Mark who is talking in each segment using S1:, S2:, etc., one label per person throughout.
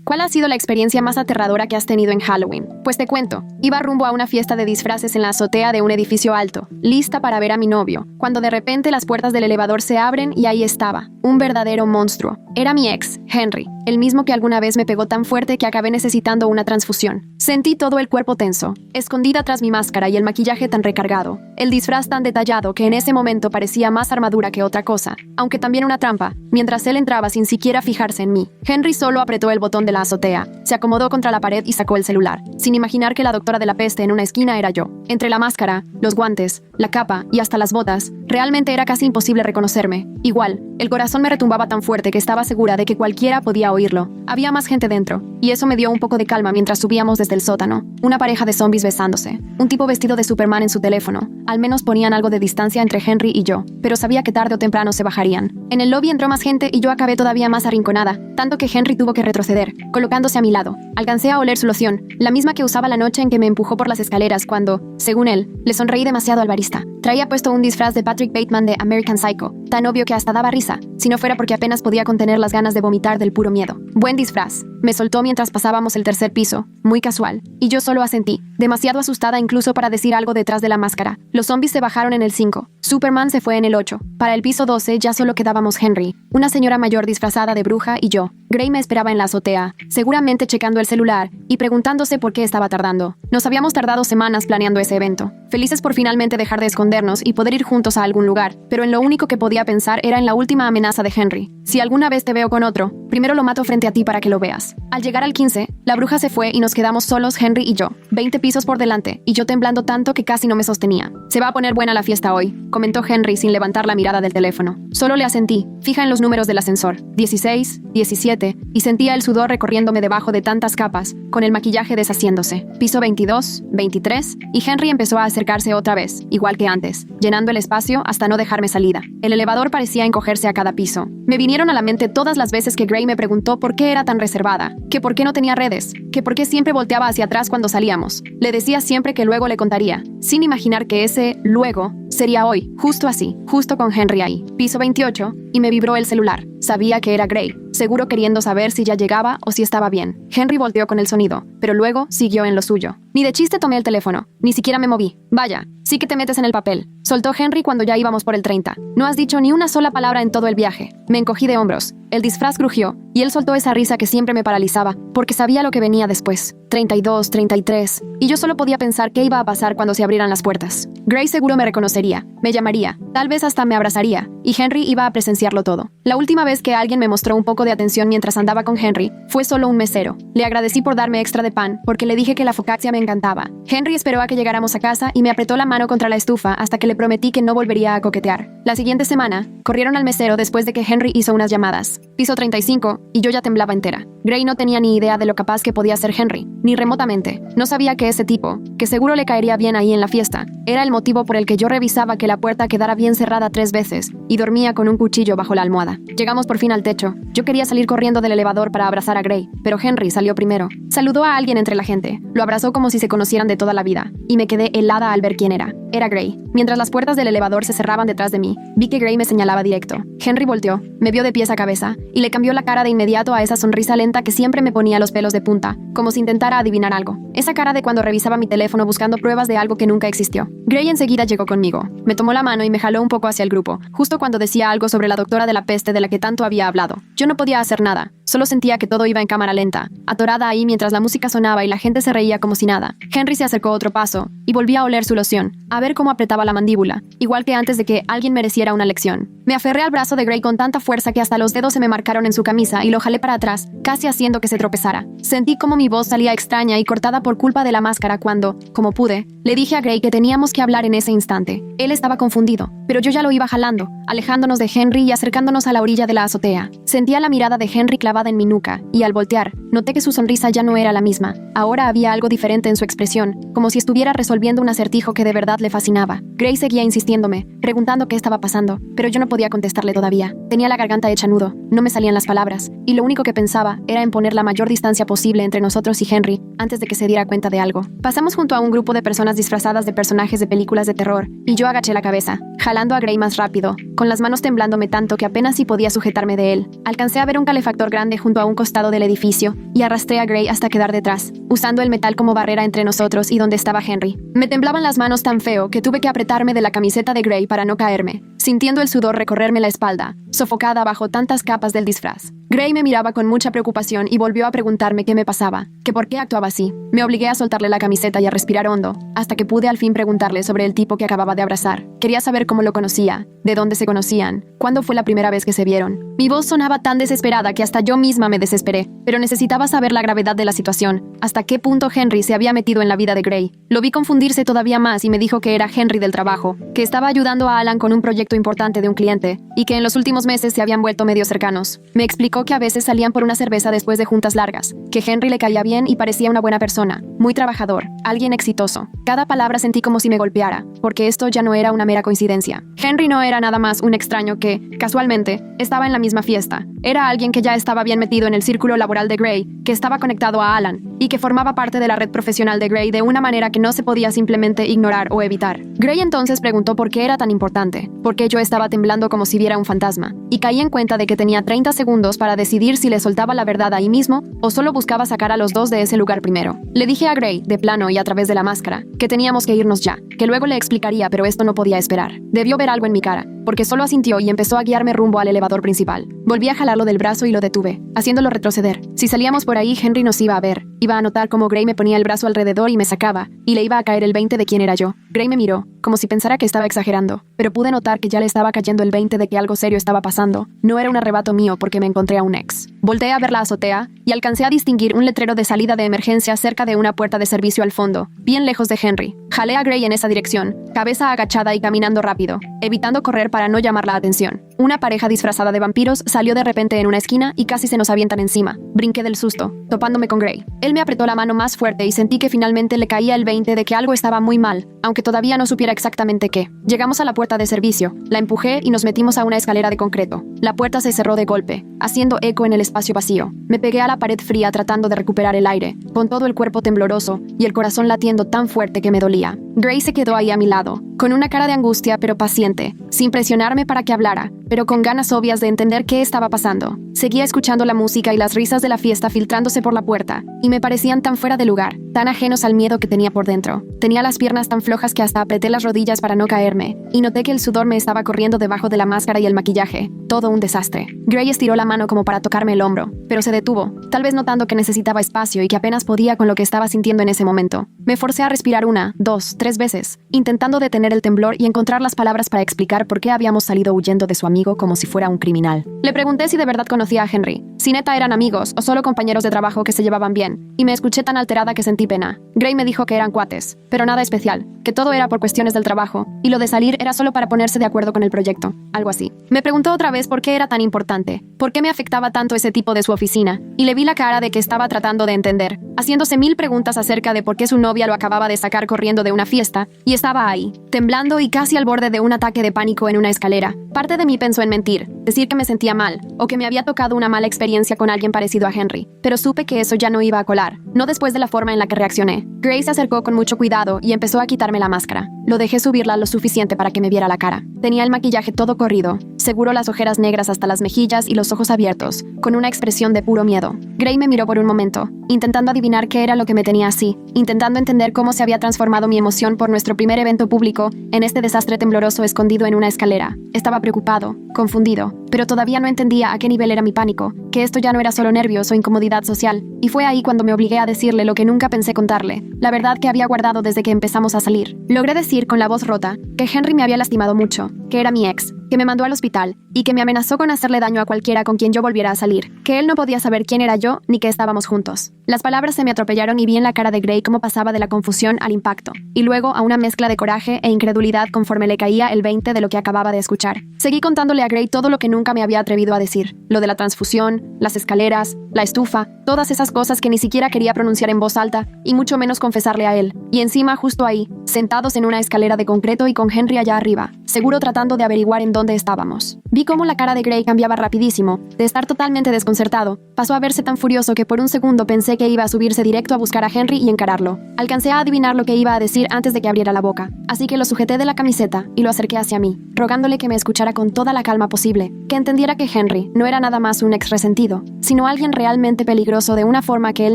S1: ¿Cuál ha sido la experiencia más aterradora que has tenido en Halloween? Pues te cuento, iba rumbo a una fiesta de disfraces en la azotea de un edificio alto, lista para ver a mi novio, cuando de repente las puertas del elevador se abren y ahí estaba, un verdadero monstruo. Era mi ex, Henry, el mismo que alguna vez me pegó tan fuerte que acabé necesitando una transfusión. Sentí todo el cuerpo tenso, escondida tras mi máscara y el maquillaje tan recargado, el disfraz tan detallado que en ese momento parecía más armadura que otra cosa, aunque también una trampa, mientras él entraba sin siquiera fijarse en mí. Henry solo apretó el botón de la azotea, se acomodó contra la pared y sacó el celular, sin imaginar que la doctora de la peste en una esquina era yo. Entre la máscara, los guantes, la capa y hasta las botas, realmente era casi imposible reconocerme. Igual, el corazón me retumbaba tan fuerte que estaba segura de que cualquiera podía oírlo. Había más gente dentro, y eso me dio un poco de calma mientras subíamos desde el sótano. Una pareja de zombies besándose, un tipo vestido de Superman en su teléfono. Al menos ponían algo de distancia entre Henry y yo, pero sabía que tarde o temprano se bajarían. En el lobby entró más gente y yo acabé todavía más arrinconada, tanto que Henry tuvo que retroceder, colocándose a mi lado. Alcancé a oler su loción, la misma que usaba la noche en que me empujó por las escaleras cuando, según él, le sonreí demasiado al barista. Traía puesto un disfraz de Patrick Bateman de American Psycho, tan obvio que hasta daba risa, si no fuera porque apenas podía contener las ganas de vomitar del puro miedo. Buen disfraz, me soltó mientras pasábamos el tercer piso, muy casual, y yo solo asentí, demasiado asustada incluso para decir algo detrás de la máscara. Los zombies se bajaron en el 5, Superman se fue en el 8, para el piso 12 ya solo quedábamos Henry, una señora mayor disfrazada de bruja y yo. Gray me esperaba en la azotea, seguramente checando el celular y preguntándose por qué estaba tardando. Nos habíamos tardado semanas planeando ese evento, felices por finalmente dejar de escondernos y poder ir juntos a algún lugar, pero en lo único que podía pensar era en la última amenaza de Henry. Si alguna vez te veo con otro, primero lo mato frente a ti para que lo veas. Al llegar al 15, la bruja se fue y nos quedamos solos Henry y yo, 20 pisos por delante, y yo temblando tanto que casi no me sostenía. Se va a poner buena la fiesta hoy, comentó Henry sin levantar la mirada del teléfono. Solo le asentí, fija en los números del ascensor, 16, 17, y sentía el sudor recorriéndome debajo de tantas capas, con el maquillaje deshaciéndose. Piso 22, 23, y Henry empezó a acercarse otra vez, igual que antes, llenando el espacio hasta no dejarme salida. El elevador parecía encogerse a cada piso. Me vinieron a la mente todas las veces que Gray me preguntó por qué era tan reservada, que por qué no tenía redes, que por qué siempre volteaba hacia atrás cuando salíamos. Le decía siempre que luego le contaría, sin imaginar que ese luego sería hoy, justo así, justo con Henry ahí. Piso 28, y me vibró el celular. Sabía que era Gray, seguro queriendo saber si ya llegaba o si estaba bien. Henry volteó con el sonido, pero luego siguió en lo suyo. Ni de chiste tomé el teléfono, ni siquiera me moví. Vaya, sí que te metes en el papel, soltó Henry cuando ya íbamos por el 30. No has dicho ni una sola palabra en todo el viaje. Me encogí de hombros. El disfraz crujió, y él soltó esa risa que siempre me paralizaba, porque sabía lo que venía después. 32, 33, y yo solo podía pensar qué iba a pasar cuando se abrieran las puertas. Gray seguro me reconocería, me llamaría, tal vez hasta me abrazaría, y Henry iba a presenciarlo todo. La última vez que alguien me mostró un poco de atención mientras andaba con Henry, fue solo un mesero. Le agradecí por darme extra de pan, porque le dije que la focaccia me encantaba. Henry esperó a que llegáramos a casa y me apretó la mano contra la estufa hasta que le prometí que no volvería a coquetear. La siguiente semana, corrieron al mesero después de que Henry hizo unas llamadas. Piso 35, y yo ya temblaba entera. Gray no tenía ni idea de lo capaz que podía ser Henry, ni remotamente. No sabía que ese tipo, que seguro le caería bien ahí en la fiesta, era el motivo por el que yo revisaba que la puerta quedara bien cerrada 3 veces y dormía con un cuchillo bajo la almohada. Llegamos por fin al techo. Yo quería salir corriendo del elevador para abrazar a Gray, pero Henry salió primero. Saludó a alguien entre la gente, lo abrazó como si se conocieran de toda la vida, y me quedé helada al ver quién era. Era Gray. Mientras las puertas del elevador se cerraban detrás de mí, vi que Gray me señalaba directo. Henry volteó, me vio de pies a cabeza, y le cambió la cara de inmediato a esa sonrisa lenta que siempre me ponía los pelos de punta, como si intentara adivinar algo. Esa cara de cuando revisaba mi teléfono buscando pruebas de algo que nunca existió. Gray enseguida llegó conmigo. Me tomó la mano y me jaló un poco hacia el grupo, justo cuando decía algo sobre la doctora de la peste de la que tanto había hablado. Yo no podía hacer nada. Solo sentía que todo iba en cámara lenta, atorada ahí mientras la música sonaba y la gente se reía como si nada. Henry se acercó otro paso y volví a oler su loción, a ver cómo apretaba la mandíbula, igual que antes de que alguien mereciera una lección. Me aferré al brazo de Gray con tanta fuerza que hasta los dedos se me marcaron en su camisa y lo jalé para atrás, casi haciendo que se tropezara. Sentí como mi voz salía extraña y cortada por culpa de la máscara cuando, como pude, le dije a Gray que teníamos que hablar en ese instante. Él estaba confundido, pero yo ya lo iba jalando, alejándonos de Henry y acercándonos a la orilla de la azotea. Sentía la mirada de Henry clavada en mi nuca, y al voltear, noté que su sonrisa ya no era la misma. Ahora había algo diferente en su expresión, como si estuviera resolviendo un acertijo que de verdad le fascinaba. Gray seguía insistiéndome, preguntando qué estaba pasando, pero yo no podía contestarle todavía. Tenía la garganta hecha nudo, no me salían las palabras, y lo único que pensaba era en poner la mayor distancia posible entre nosotros y Henry, antes de que se diera cuenta de algo. Pasamos junto a un grupo de personas disfrazadas de personajes de de películas de terror, y yo agaché la cabeza, jalando a Gray más rápido, con las manos temblándome tanto que apenas si podía sujetarme de él. Alcancé a ver un calefactor grande junto a un costado del edificio, y arrastré a Gray hasta quedar detrás, usando el metal como barrera entre nosotros y donde estaba Henry. Me temblaban las manos tan feo que tuve que apretarme de la camiseta de Gray para no caerme, sintiendo el sudor recorrerme la espalda, sofocada bajo tantas capas del disfraz. Gray me miraba con mucha preocupación y volvió a preguntarme qué me pasaba, que por qué actuaba así. Me obligué a soltarle la camiseta y a respirar hondo, hasta que pude al fin preguntarle sobre el tipo que acababa de abrazar. Quería saber cómo lo conocía, de dónde se conocían, cuándo fue la primera vez que se vieron. Mi voz sonaba tan desesperada que hasta yo misma me desesperé, pero necesitaba saber la gravedad de la situación, hasta qué punto Henry se había metido en la vida de Gray. Lo vi confundirse todavía más y me dijo que era Henry del trabajo, que estaba ayudando a Alan con un proyecto importante de un cliente, y que en los últimos meses se habían vuelto medio cercanos. Me explicó que a veces salían por una cerveza después de juntas largas, que Henry le caía bien y parecía una buena persona, muy trabajador, alguien exitoso. Cada palabra sentí como si me golpeara, porque esto ya no era una mera coincidencia. Henry no era nada más un extraño que, casualmente, estaba en la misma fiesta. Era alguien que ya estaba bien metido en el círculo laboral de Gray, que estaba conectado a Alan, y que formaba parte de la red profesional de Gray de una manera que no se podía simplemente ignorar o evitar. Gray entonces preguntó por qué era tan importante, por qué yo estaba temblando como si viera un fantasma, y caí en cuenta de que tenía 30 segundos para decidir si le soltaba la verdad ahí mismo o solo buscaba sacar a los dos de ese lugar primero. Le dije a Gray, de plano y a través de la máscara, que teníamos que irnos ya, que luego le explicaría, pero esto no podía esperar. Debió ver algo en mi cara, porque solo asintió y empezó a guiarme rumbo al elevador principal. Volví a jalarlo del brazo y lo detuve, haciéndolo retroceder. Si salíamos por ahí, Henry nos iba a ver. Iba a notar cómo Gray me ponía el brazo alrededor y me sacaba, y le iba a caer el 20 de quién era yo. Gray me miró, como si pensara que estaba exagerando, pero pude notar que ya le estaba cayendo el 20 de que algo serio estaba pasando. No era un arrebato mío porque me encontré a un ex. Volteé a ver la azotea y alcancé a distinguir un letrero de salida de emergencia cerca de una puerta de servicio al fondo, bien lejos de Henry. Jalé a Gray en esa dirección, cabeza agachada y caminando rápido, evitando correr para no llamar la atención. Una pareja disfrazada de vampiros salió de repente en una esquina y casi se nos avientan encima. Brinqué del susto, topándome con Gray. Él me apretó la mano más fuerte y sentí que finalmente le caía el 20 de que algo estaba muy mal, aunque todavía no supiera exactamente qué. Llegamos a la puerta de servicio, la empujé y nos metimos a una escalera de concreto. La puerta se cerró de golpe, haciendo eco en el espacio vacío. Me pegué a la pared fría tratando de recuperar el aire, con todo el cuerpo tembloroso y el corazón latiendo tan fuerte que me dolía. Gray se quedó ahí a mi lado, con una cara de angustia pero paciente, sin presionarme para que hablara, pero con ganas obvias de entender qué estaba pasando. Seguía escuchando la música y las risas de la fiesta filtrándose por la puerta, y me parecían tan fuera de lugar, tan ajenos al miedo que tenía por dentro. Tenía las piernas tan flojas que hasta apreté las rodillas para no caerme, y noté que el sudor me estaba corriendo debajo de la máscara y el maquillaje. Todo un desastre. Gray estiró la mano como para tocarme el hombro, pero se detuvo, tal vez notando que necesitaba espacio y que apenas podía con lo que estaba sintiendo en ese momento. Me forcé a respirar 1, 2, 3 veces, intentando detener el temblor y encontrar las palabras para explicar por qué habíamos salido huyendo de su amigo como si fuera un criminal. Le pregunté si de verdad conocía a Henry, si neta eran amigos o solo compañeros de trabajo que se llevaban bien, y me escuché tan alterada que sentí pena. Gray me dijo que eran cuates, pero nada especial, que todo era por cuestiones del trabajo, y lo de salir era solo para ponerse de acuerdo con el proyecto, algo así. Me preguntó otra vez por qué era tan importante, por qué me afectaba tanto ese tipo de su oficina, y le vi la cara de que estaba tratando de entender, haciéndose 1000 preguntas acerca de por qué su novia lo acababa de sacar corriendo de una fiesta, y estaba ahí, temblando y casi al borde de un ataque de pánico en una escalera. Parte de mí pensó en mentir, decir que me sentía mal, o que me había tocado una mala experiencia con alguien parecido a Henry, pero supe que eso ya no iba a colar, no después de la forma en la que reaccioné. Gray se acercó con mucho cuidado y empezó a quitarme la máscara. Lo dejé subirla lo suficiente para que me viera la cara. Tenía el maquillaje todo corrido, seguro las ojeras negras hasta las mejillas y los ojos abiertos, con una expresión de puro miedo. Gray me miró por un momento, intentando adivinar qué era lo que me tenía así, intentando entender cómo se había transformado mi emoción por nuestro primer evento público en este desastre tembloroso escondido en una escalera. Estaba preocupado, confundido, pero todavía no entendía a qué nivel era mi pánico, que esto ya no era solo nervios o incomodidad social, y fue ahí cuando me obligué a decirle lo que nunca pensé contarle, la verdad que había guardado desde que empezamos a salir. Logré decir con la voz rota que Henry me había lastimado mucho, que era mi ex, que me mandó al hospital y que me amenazó con hacerle daño a cualquiera con quien yo volviera a salir, que él no podía saber quién era yo ni que estábamos juntos. Las palabras se me atropellaron y vi en la cara de Gray cómo pasaba de la confusión al impacto, y luego a una mezcla de coraje e incredulidad conforme le caía el 20 de lo que acababa de escuchar. Seguí contándole a Gray todo lo que nunca me había atrevido a decir, lo de la transfusión, las escaleras, la estufa, todas esas cosas que ni siquiera quería pronunciar en voz alta, y mucho menos confesarle a él. Y encima, justo ahí, sentados en una escalera de concreto y con Henry allá arriba, seguro tratando de averiguar en dónde estábamos. Vi cómo la cara de Gray cambiaba rapidísimo. De estar totalmente desconcertado, pasó a verse tan furioso que por un segundo pensé que iba a subirse directo a buscar a Henry y encararlo. Alcancé a adivinar lo que iba a decir antes de que abriera la boca, así que lo sujeté de la camiseta y lo acerqué hacia mí, rogándole que me escuchara con toda la calma posible, que entendiera que Henry no era nada más un ex resentido, sino alguien realmente peligroso de una forma que él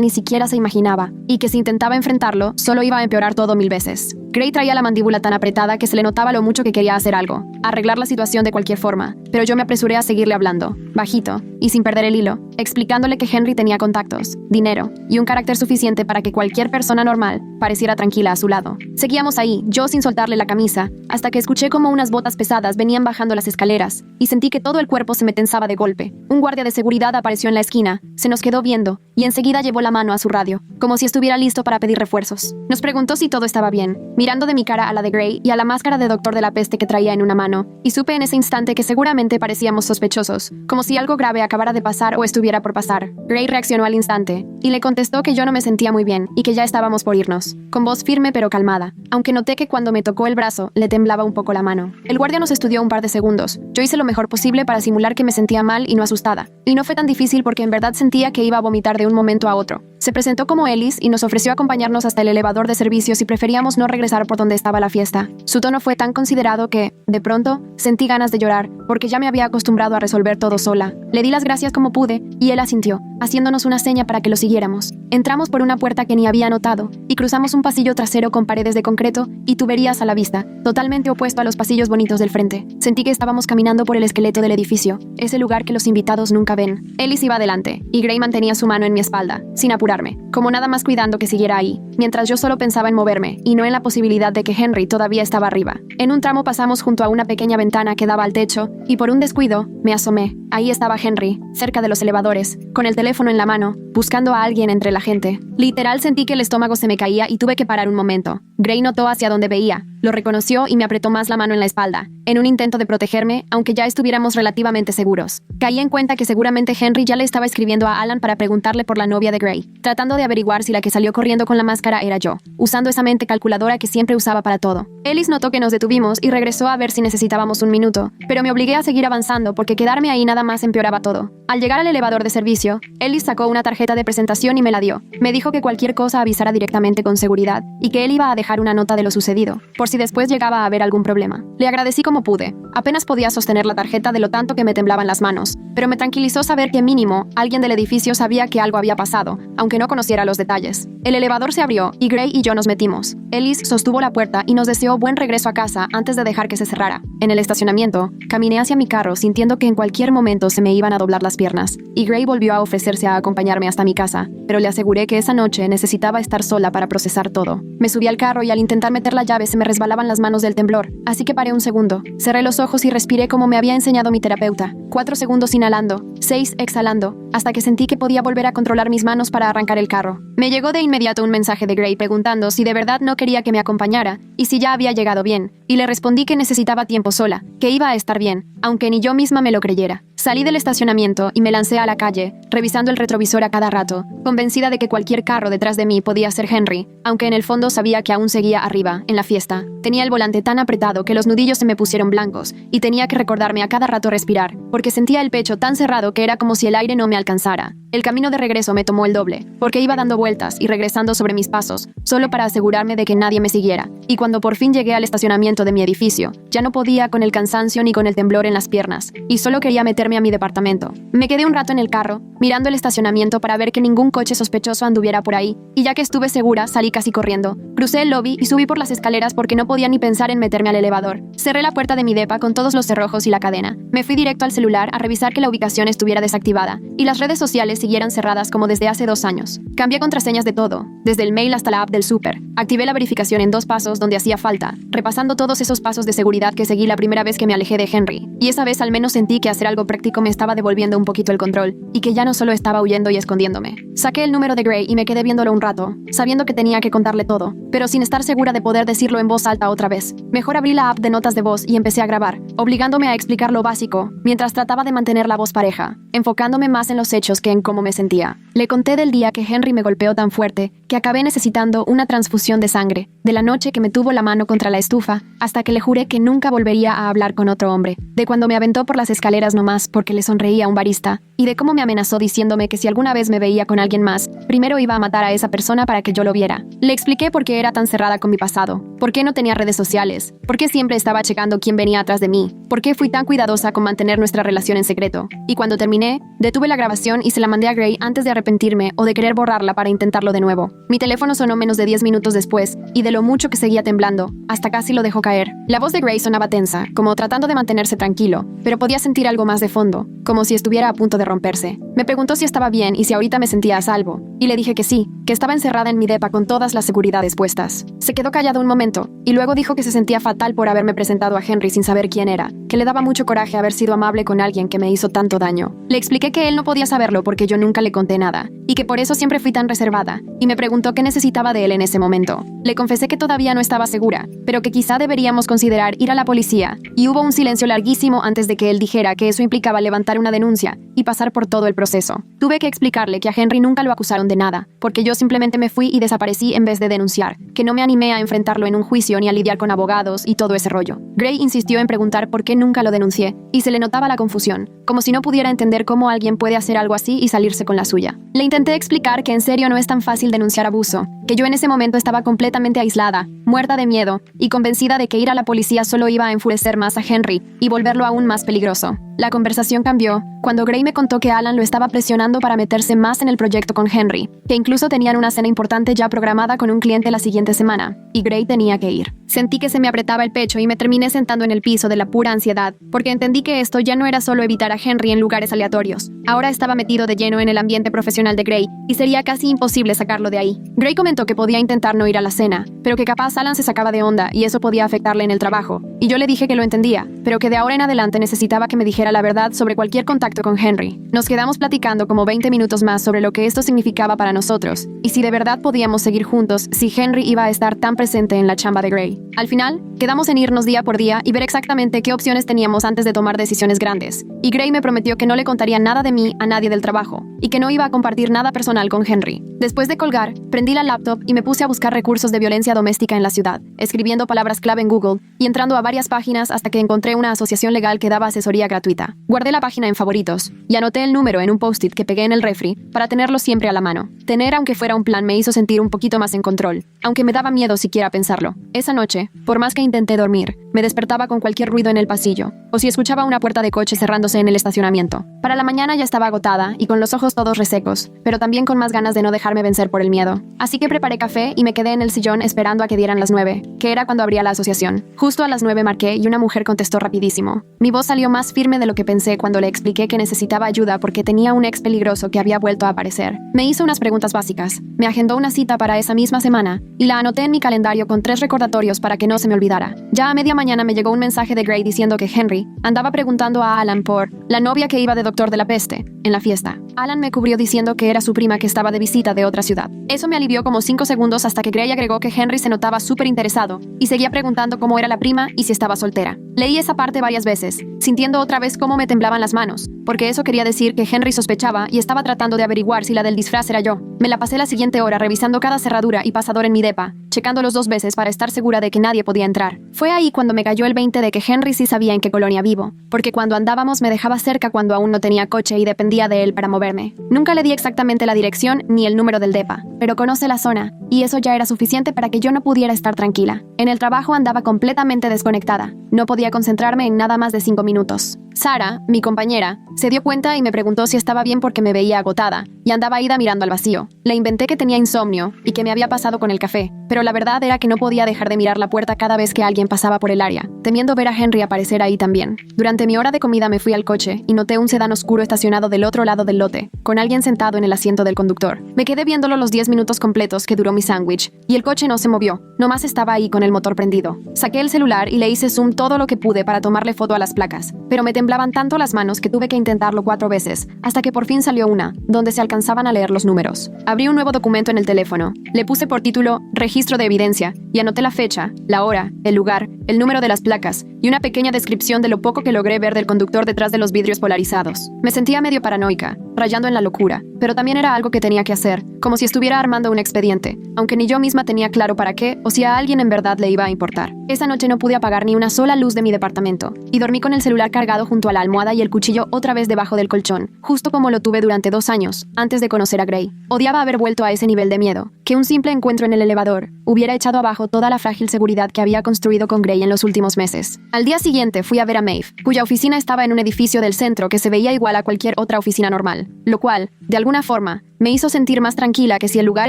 S1: ni siquiera se imaginaba, y que si intentaba enfrentarlo, solo iba a empeorar todo 1000 veces. Gray traía la mandíbula tan apretada que se le notaba lo mucho que quería hacer algo, arreglar la situación de cualquier forma, pero yo me apresuré a seguirle hablando, bajito, y sin perder el hilo, explicándole que Henry tenía contactos, dinero, y un carácter suficiente para que cualquier persona normal pareciera tranquila a su lado. Seguíamos ahí, yo sin soltarle la camisa, hasta que escuché como unas botas pesadas venían bajando las escaleras, y sentí que todo el cuerpo se me tensaba de golpe. Un guardia de seguridad apareció en la esquina, se nos quedó viendo, y enseguida llevó la mano a su radio, como si estuviera listo para pedir refuerzos. Nos preguntó si todo estaba bien, mirando de mi cara a la de Gray y a la máscara de doctor de la peste que traía en una mano, y supe en ese instante que seguramente parecíamos sospechosos, como si algo grave acabara de pasar o estuviera por pasar. Gray reaccionó al instante, y le contestó que yo no me sentía muy bien y que ya estábamos por irnos, con voz firme pero calmada, aunque noté que cuando me tocó el brazo le temblaba un poco la mano. El guardia nos estudió un par de segundos. Yo hice lo mejor posible para simular que me sentía mal y no asustada, y no fue tan difícil porque en verdad sentía que iba a vomitar de un momento a otro. Se presentó como Ellis y nos ofreció acompañarnos hasta el elevador de servicio si preferíamos no regresar por donde estaba la fiesta. Su tono fue tan considerado que, de pronto, sentí ganas de llorar, porque ya me había acostumbrado a resolver todo sola. Le di las gracias como pude, y él asintió, haciéndonos una seña para que lo siguiéramos. Entramos por una puerta que ni había notado, y cruzamos un pasillo trasero con paredes de concreto y tuberías a la vista, totalmente opuesto a los pasillos bonitos del frente. Sentí que estábamos caminando por el esqueleto del edificio, ese lugar que los invitados nunca ven. Ellis iba adelante, y Gray mantenía su mano en mi espalda, sin apurarme, como nada más cuidando que siguiera ahí, mientras yo solo pensaba en moverme, y no en la posibilidad de que Henry todavía estaba arriba. En un tramo pasamos junto a una pequeña ventana que daba al techo, y por un descuido, me asomé. Ahí estaba Henry, cerca de los elevadores, con el teléfono en la mano, buscando a alguien entre la gente. Literal sentí que el estómago se me caía y tuve que parar un momento. Gray notó hacia dónde veía, lo reconoció y me apretó más la mano en la espalda, en un intento de protegerme, aunque ya estuviéramos relativamente seguros. Caí en cuenta que seguramente Henry ya le estaba escribiendo a Alan para preguntarle por la novia de Gray, tratando de averiguar si la que salió corriendo con la máscara era yo, usando esa mente calculadora que siempre usaba para todo. Ellis notó que nos detuvimos y regresó a ver si necesitábamos un minuto, pero me obligué a seguir avanzando porque quedarme ahí nada más empeoraba todo. Al llegar al elevador de servicio, Ellis sacó una tarjeta de presentación y me la dio. Me dijo que cualquier cosa avisara directamente con seguridad y que él iba a dejar una nota de lo sucedido, por si después llegaba a haber algún problema. Le agradecí como pude. Apenas podía sostener la tarjeta de lo tanto que me temblaban las manos, pero me tranquilizó saber que mínimo alguien del edificio sabía que algo había pasado, aunque no conociera los detalles. El elevador se abrió y Gray y yo nos metimos. Ellis sostuvo la puerta y nos deseó buen regreso a casa antes de dejar que se cerrara. En el estacionamiento, caminé hacia mi carro sintiendo que en cualquier momento se me iban a doblar las piernas, y Gray volvió a ofrecerse a acompañarme hasta mi casa, pero le aseguré que esa noche necesitaba estar sola para procesar todo. Me subí al carro y al intentar meter la llave se me resbalaban las manos del temblor, así que paré un segundo, cerré los ojos y respiré como me había enseñado mi terapeuta. 4 segundos inhalando, 6 exhalando, hasta que sentí que podía volver a controlar mis manos para arrancar el carro. Me llegó de inmediato un mensaje de Gray preguntando si de verdad no quería que me acompañara y si ya había llegado bien, y le respondí que necesitaba tiempo sola, que iba a estar bien, aunque ni yo misma me lo creyera. Salí del estacionamiento y me lancé a la calle, revisando el retrovisor a cada rato, convencida de que cualquier carro detrás de mí podía ser Henry, aunque en el fondo sabía que aún seguía arriba, en la fiesta. Tenía el volante tan apretado que los nudillos se me pusieron blancos, y tenía que recordarme a cada rato respirar, porque sentía el pecho tan cerrado que era como si el aire no me alcanzara. El camino de regreso me tomó el doble, porque iba dando vueltas y regresando sobre mis pasos, solo para asegurarme de que nadie me siguiera. Y cuando por fin llegué al estacionamiento de mi edificio, ya no podía con el cansancio ni con el temblor en las piernas, y solo quería meterme a mi departamento. Me quedé un rato en el carro, mirando el estacionamiento para ver que ningún coche sospechoso anduviera por ahí, y ya que estuve segura, salí casi corriendo. Crucé el lobby y subí por las escaleras porque no podía ni pensar en meterme al elevador. Cerré la puerta de mi depa con todos los cerrojos y la cadena. Me fui directo al celular a revisar que la ubicación estuviera desactivada, y las redes sociales siguieran cerradas como desde hace 2 años. Cambié contraseñas de todo, desde el mail hasta la app del súper. Activé la verificación en 2 pasos donde hacía falta, repasando todos esos pasos de seguridad que seguí la primera vez que me alejé de Henry. Y esa vez al menos sentí que hacer algo práctico me estaba devolviendo un poquito el control, y que ya no solo estaba huyendo y escondiéndome. Saqué el número de Gray y me quedé viéndolo un rato, sabiendo que tenía que contarle todo, pero sin estar segura de poder decirlo en voz alta otra vez. Mejor abrí la app de notas de voz y empecé a grabar, obligándome a explicar lo básico, mientras trataba de mantener la voz pareja, enfocándome más en los hechos que en cómo cómo me sentía. Le conté del día que Henry me golpeó tan fuerte que acabé necesitando una transfusión de sangre, de la noche que me tuvo la mano contra la estufa, hasta que le juré que nunca volvería a hablar con otro hombre, de cuando me aventó por las escaleras nomás porque le sonreía a un barista, y de cómo me amenazó diciéndome que si alguna vez me veía con alguien más, primero iba a matar a esa persona para que yo lo viera. Le expliqué por qué era tan cerrada con mi pasado, por qué no tenía redes sociales, por qué siempre estaba checando quién venía atrás de mí, por qué fui tan cuidadosa con mantener nuestra relación en secreto. Y cuando terminé, detuve la grabación y se la mandé a Gray antes de arrepentirme o de querer borrarla para intentarlo de nuevo. Mi teléfono sonó menos de 10 minutos después, y de lo mucho que seguía temblando, hasta casi lo dejó caer. La voz de Gray sonaba tensa, como tratando de mantenerse tranquilo, pero podía sentir algo más de fondo, como si estuviera a punto de romperse. Me preguntó si estaba bien y si ahorita me sentía a salvo, y le dije que sí, que estaba encerrada en mi depa con todas las seguridades puestas. Se quedó callado un momento, y luego dijo que se sentía fatal por haberme presentado a Henry sin saber quién era, que le daba mucho coraje haber sido amable con alguien que me hizo tanto daño. Le expliqué que él no podía saberlo porque yo nunca le conté nada, y que por eso siempre fui tan reservada, y me preguntó qué necesitaba de él en ese momento. Le confesé que todavía no estaba segura, pero que quizá deberíamos considerar ir a la policía, y hubo un silencio larguísimo antes de que él dijera que eso implicaba levantar una denuncia y pasar por todo el proceso. Tuve que explicarle que a Henry nunca lo acusaron de nada, porque yo simplemente me fui y desaparecí en vez de denunciar, que no me animé a enfrentarlo en un juicio ni a lidiar con abogados y todo ese rollo. Gray insistió en preguntar por qué nunca lo denuncié, y se le notaba la confusión, como si no pudiera entender cómo alguien puede hacer algo así y salirse con la suya. Le intenté explicar que en serio no es tan fácil denunciar abuso, que yo en ese momento estaba completamente aislada, muerta de miedo, y convencida de que ir a la policía solo iba a enfurecer más a Henry y volverlo aún más peligroso. La conversación cambió cuando Gray me contó que Alan lo estaba presionando para meterse más en el proyecto con Henry, que incluso tenían una cena importante ya programada con un cliente la siguiente semana, y Gray tenía que ir. Sentí que se me apretaba el pecho y me terminé sentando en el piso de la pura ansiedad, porque entendí que esto ya no era solo evitar a Henry en lugares aleatorios. Ahora estaba metido de lleno en el ambiente profesional de Gray, y sería casi imposible sacarlo de ahí. Gray comentó que podía intentar no ir a la cena, pero que capaz Alan se sacaba de onda y eso podía afectarle en el trabajo, y yo le dije que lo entendía, pero que de ahora en adelante necesitaba que me dijera la verdad sobre cualquier contacto con Henry. Nos quedamos platicando como 20 minutos más sobre lo que esto significaba para nosotros, y si de verdad podíamos seguir juntos si Henry iba a estar tan presente en la chamba de Gray. Al final, quedamos en irnos día por día y ver exactamente qué opciones teníamos antes de tomar decisiones grandes, y Gray me prometió que no le contaría nada de mí a nadie del trabajo, y que no iba a compartir nada personal con Henry. Después de colgar, prendí la laptop y me puse a buscar recursos de violencia doméstica en la ciudad, escribiendo palabras clave en Google y entrando a varias páginas hasta que encontré una asociación legal que daba asesoría gratuita. Guardé la página en favoritos y anoté el número en un post-it que pegué en el refri para tenerlo siempre a la mano. Tener aunque fuera un plan me hizo sentir un poquito más en control, aunque me daba miedo siquiera pensarlo. Esa noche, por más que intenté dormir, me despertaba con cualquier ruido en el pasillo, o si escuchaba una puerta de coche cerrándose en el estacionamiento. Para la mañana ya estaba agotada y con los ojos todos resecos, pero también con más ganas de no dejarme vencer por el miedo. Así que preparé café y me quedé en el sillón esperando a que dieran las 9, que era cuando abría la asociación. Justo a las 9 marqué y una mujer contestó rapidísimo. Mi voz salió más firme de lo que pensé cuando le expliqué que necesitaba ayuda porque tenía un ex peligroso que había vuelto a aparecer. Me hizo unas preguntas básicas, me agendó una cita para esa misma semana y la anoté en mi calendario con 3 recordatorios para que no se me olvidara. Ya a media mañana me llegó un mensaje de Gray diciendo que Henry andaba preguntando a Alan por la novia que iba de doctor de la peste en la fiesta. Alan me cubrió diciendo que era su prima que estaba de visita de otra ciudad. Eso me alivió como 5 segundos hasta que Gray agregó que Henry se notaba súper interesado y seguía preguntando cómo era la prima y si estaba soltera. Leí esa parte varias veces, sintiendo otra vez cómo me temblaban las manos, porque eso quería decir que Henry sospechaba y estaba tratando de averiguar si la del disfraz era yo. Me la pasé la siguiente hora revisando cada cerradura y pasador en mi depa, checándolos 2 veces para estar segura de que nadie podía entrar. Fue ahí cuando me cayó el 20 de que Henry sí sabía en qué colonia vivo, porque cuando andábamos me dejaba cerca cuando aún no tenía coche y dependía de él para moverme. Nunca le di exactamente la dirección ni el número del depa, pero conoce la zona, y eso ya era suficiente para que yo no pudiera estar tranquila. En el trabajo andaba completamente desconectada. No podía concentrarme en nada más de 5 minutos. Sara, mi compañera, se dio cuenta y me preguntó si estaba bien porque me veía agotada, y andaba ida mirando al vacío. Le inventé que tenía insomnio y que me había pasado con el café, pero la verdad era que no podía dejar de mirar la puerta cada vez que alguien pasaba por el área, temiendo ver a Henry aparecer ahí también. Durante mi hora de comida me fui al coche y noté un sedán oscuro estacionado del otro lado del lote, con alguien sentado en el asiento del conductor. Me quedé viéndolo los 10 minutos completos que duró mi sándwich, y el coche no se movió, nomás estaba ahí con el motor prendido. Saqué el celular y le hice zoom todo lo que pude para tomarle foto a las placas, pero me temblaban tanto las manos que tuve que intentarlo 4 veces, hasta que por fin salió una, donde se alcanzaban a leer los números. Abrí un nuevo documento en el teléfono, le puse por título Registro de evidencia, y anoté la fecha, la hora, el lugar, el número de las placas, y una pequeña descripción de lo poco que logré ver del conductor detrás de los vidrios polarizados. Me sentía medio paranoica, rayando en la locura, pero también era algo que tenía que hacer, como si estuviera armando un expediente, aunque ni yo misma tenía claro para qué o si a alguien en verdad le iba a importar. Esa noche no pude apagar ni una sola luz de mi departamento, y dormí con el celular cargado junto a la almohada y el cuchillo otra vez debajo del colchón, justo como lo tuve durante 2 años, antes de conocer a Gray. Odiaba haber vuelto a ese nivel de miedo, que un simple encuentro en el elevador hubiera echado abajo toda la frágil seguridad que había construido con Gray en los últimos meses. Al día siguiente fui a ver a Maeve, cuya oficina estaba en un edificio del centro que se veía igual a cualquier otra oficina normal, lo cual, de alguna forma, me hizo sentir más tranquila que si el lugar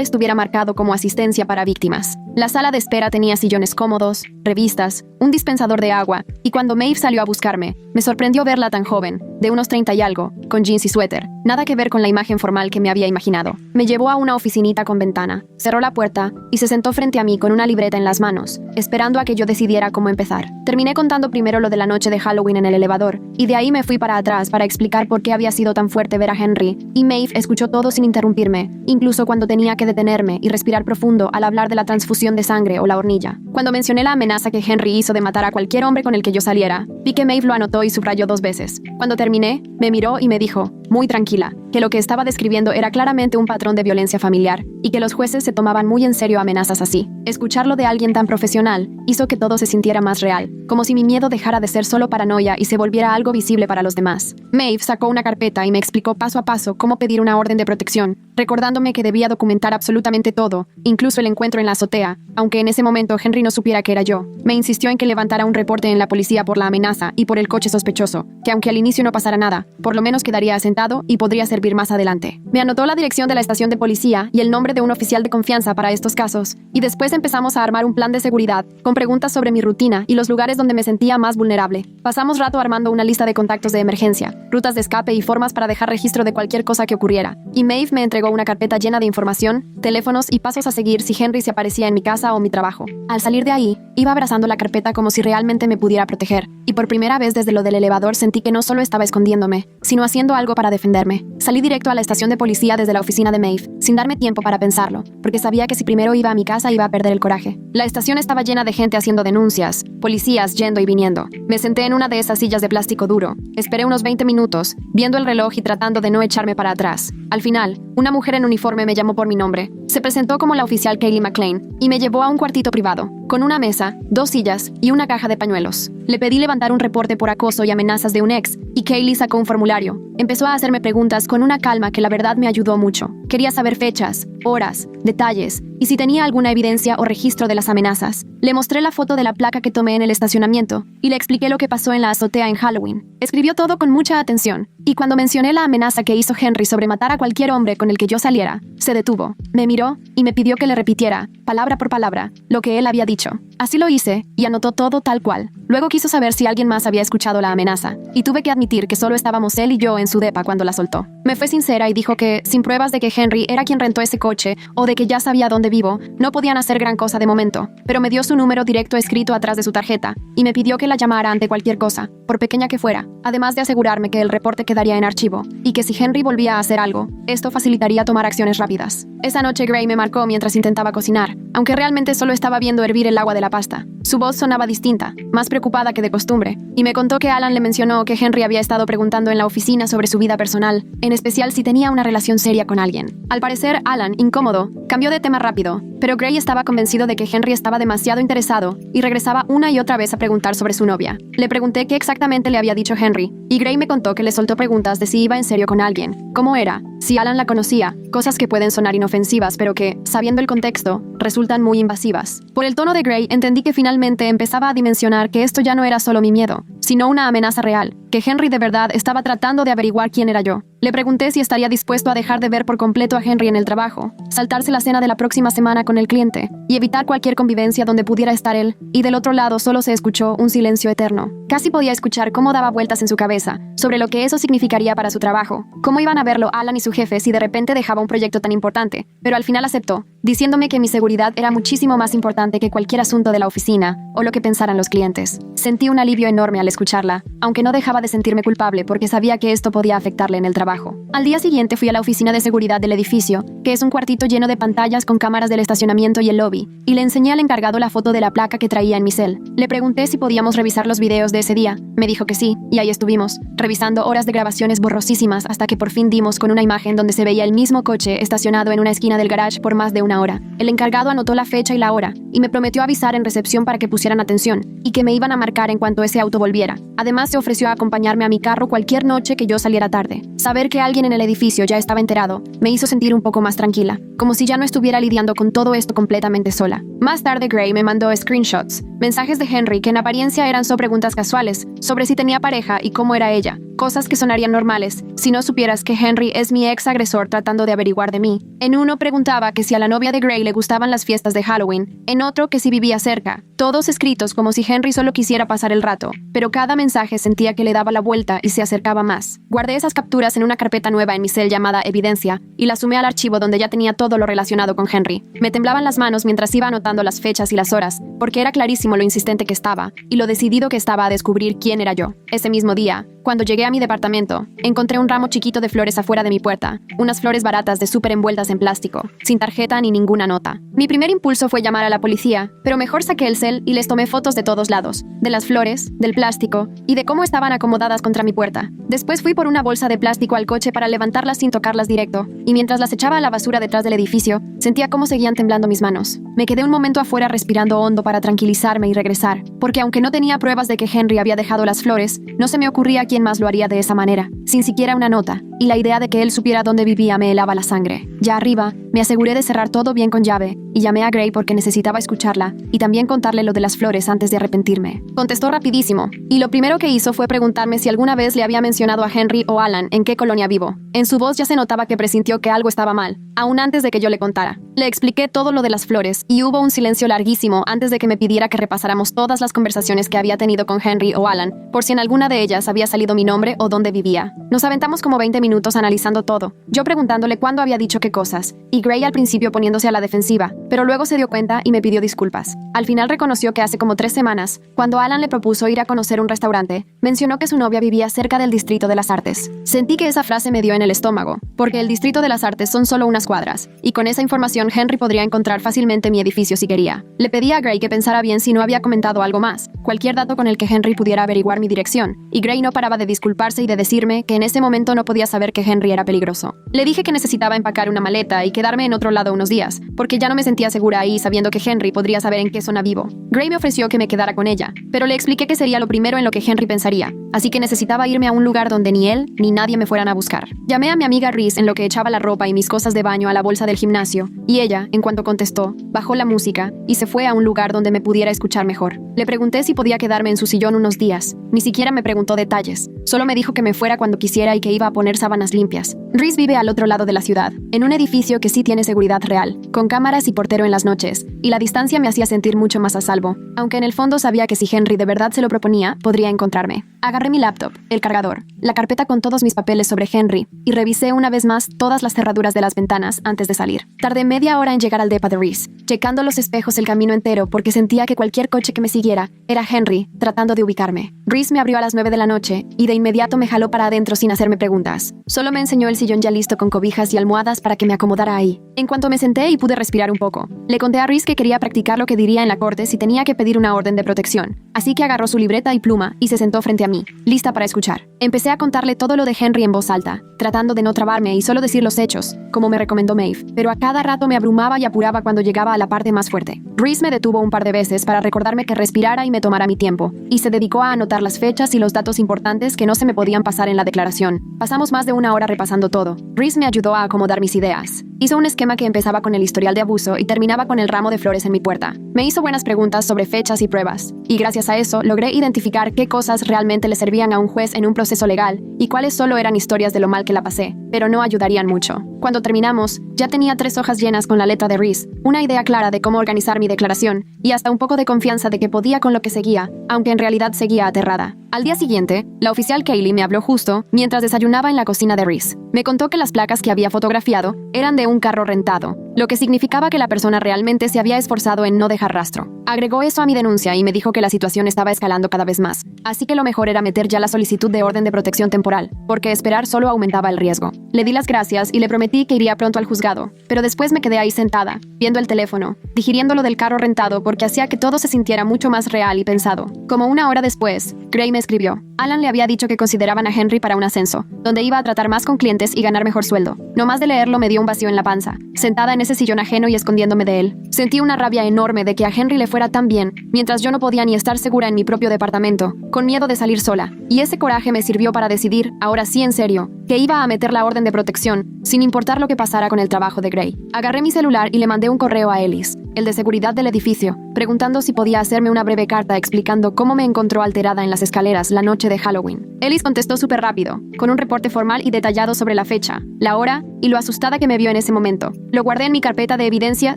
S1: estuviera marcado como asistencia para víctimas. La sala de espera tenía sillones cómodos, revistas, un dispensador de agua, y cuando Maeve salió a buscarme, me sorprendió verla tan joven, de unos 30 y algo, con jeans y suéter, nada que ver con la imagen formal que me había imaginado. Me llevó a una oficinita con ventana, cerró la puerta y se sentó frente a mí con una libreta en las manos, esperando a que yo decidiera cómo empezar. Terminé contando primero lo de la noche de Halloween en el elevador, y de ahí me fui para atrás para explicar por qué había sido tan fuerte ver a Henry, y Maeve escuchó todo sin interrumpirme, incluso cuando tenía que detenerme y respirar profundo al hablar de la transfusión de sangre o la hornilla. Cuando mencioné la amenaza que Henry hizo de matar a cualquier hombre con el que yo saliera, vi que Maeve lo anotó y subrayó 2 veces. Cuando terminé, me miró y me dijo, muy tranquila, que lo que estaba describiendo era claramente un patrón de violencia familiar y que los jueces se tomaban muy en serio amenazas así. Escucharlo de alguien tan profesional hizo que todo se sintiera más real, como si mi miedo dejara de ser solo paranoia y se volviera algo visible para los demás. Maeve sacó una carpeta y me explicó paso a paso cómo pedir una orden de protección, recordándome que debía documentar absolutamente todo, incluso el encuentro en la azotea, aunque en ese momento Henry no supiera que era yo. Me insistió en que levantara un reporte en la policía por la amenaza y por el coche sospechoso, que aunque al inicio no pasara nada, por lo menos quedaría asentado y podría servir más adelante. Me anotó la dirección de la estación de policía y el nombre de un oficial de confianza para estos casos, y después empezamos a armar un plan de seguridad, con preguntas sobre mi rutina y los lugares donde me sentía más vulnerable. Pasamos rato armando una lista de contactos de emergencia, rutas de escape y formas para dejar registro de cualquier cosa que ocurriera, y Maeve me entregó una carpeta llena de información, teléfonos y pasos a seguir si Henry se aparecía en mi casa o mi trabajo. Al salir de ahí, iba abrazando la carpeta como si realmente me pudiera proteger, y por primera vez desde lo del elevador sentí que no solo estaba escondiéndome, sino haciendo algo para defenderme. Salí directo a la estación de policía desde la oficina de Maeve, sin darme tiempo para pensarlo, porque sabía que si primero iba a mi casa iba a perder el coraje. La estación estaba llena de gente haciendo denuncias, policías yendo y viniendo. Me senté en una de esas sillas de plástico duro. Esperé unos 20 minutos, viendo el reloj y tratando de no echarme para atrás. Al final, una mujer en uniforme me llamó por mi nombre. Se presentó como la oficial Kaylee McLean y me llevó a un cuartito privado, con una mesa, 2 sillas y una caja de pañuelos. Le pedí levantar un reporte por acoso y amenazas de un ex, y Kaylee sacó un formulario. Empezó a hacerme preguntas con una calma que la verdad me ayudó mucho. Quería saber fechas, horas, detalles, y si tenía alguna evidencia o registro de las amenazas. Le mostré la foto de la placa que tomé en el estacionamiento, y le expliqué lo que pasó en la azotea en Halloween. Escribió todo con mucha atención, y cuando mencioné la amenaza que hizo Henry sobre matar a cualquier hombre con el que yo saliera, se detuvo, me miró y me pidió que le repitiera, palabra por palabra, lo que él había dicho. Así lo hice, y anotó todo tal cual. Luego quiso saber si alguien más había escuchado la amenaza, y tuve que admitir que solo estábamos él y yo en su depa cuando la soltó. Me fue sincera y dijo que, sin pruebas de que Henry era quien rentó ese coche, o de que ya sabía dónde vivo, no podían hacer gran cosa de momento, pero me dio su número directo escrito atrás de su tarjeta, y me pidió que la llamara ante cualquier cosa, por pequeña que fuera, además de asegurarme que el reporte quedaría en archivo, y que si Henry volvía a hacer algo, esto facilitaría tomar acciones rápidas. Esa noche Gray me marcó mientras intentaba cocinar, aunque realmente solo estaba viendo hervir el agua de la pasta. Su voz sonaba distinta, más preocupada que de costumbre, y me contó que Alan le mencionó que Henry había estado preguntando en la oficina sobre su vida personal, en especial si tenía una relación seria con alguien. Al parecer, Alan, incómodo, cambió de tema rápido, pero Gray estaba convencido de que Henry estaba demasiado interesado y regresaba una y otra vez a preguntar sobre su novia. Le pregunté qué exactamente le había dicho Henry, y Gray me contó que le soltó preguntas de si iba en serio con alguien, cómo era, si Alan la conocía, cosas que pueden sonar inofensivas pero que, sabiendo el contexto, resultan muy invasivas. Por el tono de Gray entendí que finalmente empezaba a dimensionar que esto ya no era solo mi miedo, sino una amenaza real, que Henry de verdad estaba tratando de averiguar quién era yo. Le pregunté si estaría dispuesto a dejar de ver por completo a Henry en el trabajo, saltarse la cena de la próxima semana con el cliente, y evitar cualquier convivencia donde pudiera estar él, y del otro lado solo se escuchó un silencio eterno. Casi podía escuchar cómo daba vueltas en su cabeza, sobre lo que eso significaría para su trabajo, cómo iban a verlo Alan y su jefe si de repente dejaba un proyecto tan importante, pero al final aceptó, diciéndome que mi seguridad era muchísimo más importante que cualquier asunto de la oficina o lo que pensaran los clientes. Sentí un alivio enorme al escucharla, aunque no dejaba de sentirme culpable porque sabía que esto podía afectarle en el trabajo. Al día siguiente fui a la oficina de seguridad del edificio, que es un cuartito lleno de pantallas con cámaras del estacionamiento y el lobby, y le enseñé al encargado la foto de la placa que traía en mi cel. Le pregunté si podíamos revisar los videos de ese día. Me dijo que sí, y ahí estuvimos, revisando horas de grabaciones borrosísimas hasta que por fin dimos con una imagen donde se veía el mismo coche estacionado en una esquina del garage por más de una hora. El encargado anotó la fecha y la hora, y me prometió avisar en recepción para que pusieran atención, y que me iban a marcar en cuanto ese auto volviera. Además, se ofreció a acompañarme a mi carro cualquier noche que yo saliera tarde. Saber que alguien en el edificio ya estaba enterado me hizo sentir un poco más tranquila, como si ya no estuviera lidiando con todo esto completamente sola. Más tarde, Gray me mandó screenshots, mensajes de Henry que en apariencia eran solo preguntas casuales sobre si tenía pareja y cómo era ella. Cosas que sonarían normales si no supieras que Henry es mi ex agresor tratando de averiguar de mí. En uno preguntaba que si a la novia de Gray le gustaban las fiestas de Halloween, en otro que si vivía cerca. Todos escritos como si Henry solo quisiera pasar el rato, pero cada mensaje sentía que le daba la vuelta y se acercaba más. Guardé esas capturas en una carpeta nueva en mi cel llamada Evidencia y las sumé al archivo donde ya tenía todo lo relacionado con Henry. Me temblaban las manos mientras iba anotando las fechas y las horas, porque era clarísimo lo insistente que estaba y lo decidido que estaba a descubrir quién era yo. Ese mismo día, cuando llegué a mi departamento, encontré un ramo chiquito de flores afuera de mi puerta, unas flores baratas de súper envueltas en plástico, sin tarjeta ni ninguna nota. Mi primer impulso fue llamar a la policía, pero mejor saqué el cel y les tomé fotos de todos lados, de las flores, del plástico y de cómo estaban acomodadas contra mi puerta. Después fui por una bolsa de plástico al coche para levantarlas sin tocarlas directo, y mientras las echaba a la basura detrás del edificio, sentía cómo seguían temblando mis manos. Me quedé un momento afuera respirando hondo para tranquilizarme y regresar, porque aunque no tenía pruebas de que Henry había dejado las flores, no se me ocurría quién más lo haría de esa manera, sin siquiera una nota, y la idea de que él supiera dónde vivía me helaba la sangre. Ya arriba, me aseguré de cerrar todo bien con llave, y llamé a Gray porque necesitaba escucharla, y también contarle lo de las flores antes de arrepentirme. Contestó rapidísimo, y lo primero que hizo fue preguntarme si alguna vez le había mencionado a Henry o Alan en qué colonia vivo. En su voz ya se notaba que presintió que algo estaba mal, aún antes de que yo le contara. Le expliqué todo lo de las flores, y hubo un silencio larguísimo antes de que me pidiera que repasáramos todas las conversaciones que había tenido con Henry o Alan, por si en alguna de ellas había salido mi nombre o dónde vivía. Nos aventamos como 20 minutos analizando todo, yo preguntándole cuándo había dicho qué cosas, y Gray al principio poniéndose a la defensiva, pero luego se dio cuenta y me pidió disculpas. Al final reconoció que hace como 3 semanas, cuando Alan le propuso ir a conocer un restaurante, mencionó que su novia vivía cerca del Distrito de las Artes. Sentí que esa frase me dio en el estómago, porque el Distrito de las Artes son solo unas cuadras, y con esa información Henry podría encontrar fácilmente mi edificio si quería. Le pedí a Gray que pensara bien si no había comentado algo más, cualquier dato con el que Henry pudiera averiguar mi dirección, y Gray no paraba de disculparse y de decirme que en ese momento no podía saber que Henry era peligroso. Le dije que necesitaba empacar una maleta y quedarme en otro lado unos días, porque ya no me sentía segura ahí sabiendo que Henry podría saber en qué zona vivo. Gray me ofreció que me quedara con ella, pero le expliqué que sería lo primero en lo que Henry pensaría, así que necesitaba irme a un lugar donde ni él ni nadie me fueran a buscar. Llamé a mi amiga Reese en lo que echaba la ropa y mis cosas de baño a la bolsa del gimnasio, y ella, en cuanto contestó, bajó la música y se fue a un lugar donde me pudiera escuchar mejor. Le pregunté si podía quedarme en su sillón unos días. Ni siquiera me preguntó detalles. Solo me dijo que me fuera cuando quisiera y que iba a poner sábanas limpias. Reese vive al otro lado de la ciudad, en un edificio que sí tiene seguridad real, con cámaras y portero en las noches, y la distancia me hacía sentir mucho más a salvo, aunque en el fondo sabía que si Henry de verdad se lo proponía, podría encontrarme. Agarré mi laptop, el cargador, la carpeta con todos mis papeles sobre Henry, y revisé una vez más todas las cerraduras de las ventanas antes de salir. Tardé media hora en llegar al depa de Reese, checando los espejos el camino entero porque sentía que cualquier coche que me siguiera era Henry tratando de ubicarme. Reese me abrió a las 9 de la noche y de inmediato me jaló para adentro sin hacerme preguntas. Solo me enseñó el sillón ya listo con cobijas y almohadas para que me acomodara ahí. En cuanto me senté y pude respirar un poco, le conté a Reese que quería practicar lo que diría en la corte si tenía que pedir una orden de protección. Así que agarró su libreta y pluma y se sentó frente a mí, lista para escuchar. Empecé a contarle todo lo de Henry en voz alta, tratando de no trabarme y solo decir los hechos, como me recomendó Maeve, pero a cada rato me abrumaba y apuraba cuando llegaba a la parte más fuerte. Reese me detuvo un par de veces para recordarme que respirara y me tomara mi tiempo, y se dedicó a anotar las fechas y los datos importantes que no se me podían pasar en la declaración. Pasamos más de una hora repasando todo. Reese me ayudó a acomodar mis ideas. Hizo un esquema que empezaba con el historial de abuso y terminaba con el ramo de flores en mi puerta. Me hizo buenas preguntas sobre fechas y pruebas, y gracias a eso logré identificar qué cosas realmente le servían a un juez en un proceso legal y cuáles solo eran historias de lo mal que la pasé, pero no ayudarían mucho. Cuando terminamos, ya tenía 3 hojas llenas con la letra de Reese, una idea clara de cómo organizar mi declaración y hasta un poco de confianza de que podía con lo que seguía, aunque en realidad seguía aterrada. Al día siguiente, la oficial Kaylee me habló justo mientras desayunaba en la cocina de Reese. Me contó que las placas que había fotografiado eran de un carro rentado, lo que significaba que la persona realmente se había esforzado en no dejar rastro. Agregó eso a mi denuncia y me dijo que la situación estaba escalando cada vez más, así que lo mejor era meter ya la solicitud de orden de protección temporal, porque esperar solo aumentaba el riesgo. Le di las gracias y le prometí que iría pronto al juzgado, pero después me quedé ahí sentada, viendo el teléfono, digiriendo lo del carro rentado porque hacía que todo se sintiera mucho más real y pensado. Como una hora después, Gray me escribió. Alan le había dicho que consideraban a Henry para un ascenso, donde iba a tratar más con clientes y ganar mejor sueldo. No más de leerlo me dio un vacío en la panza, sentada en ese sillón ajeno y escondiéndome de él. Sentí una rabia enorme de que a Henry le fuera tan bien, mientras yo no podía ni estar segura en mi propio departamento, con miedo de salir sola. Y ese coraje me sirvió para decidir, ahora sí en serio, que iba a meter la orden de protección, sin importar lo que pasara con el trabajo de Gray. Agarré mi celular y le mandé un correo a Ellis, el de seguridad del edificio, preguntando si podía hacerme una breve carta explicando cómo me encontró alterada en las escaleras la noche de Halloween. Ellis contestó súper rápido, con un reporte formal y detallado sobre la fecha, la hora y lo asustada que me vio en ese momento. Lo guardé en mi carpeta de evidencia,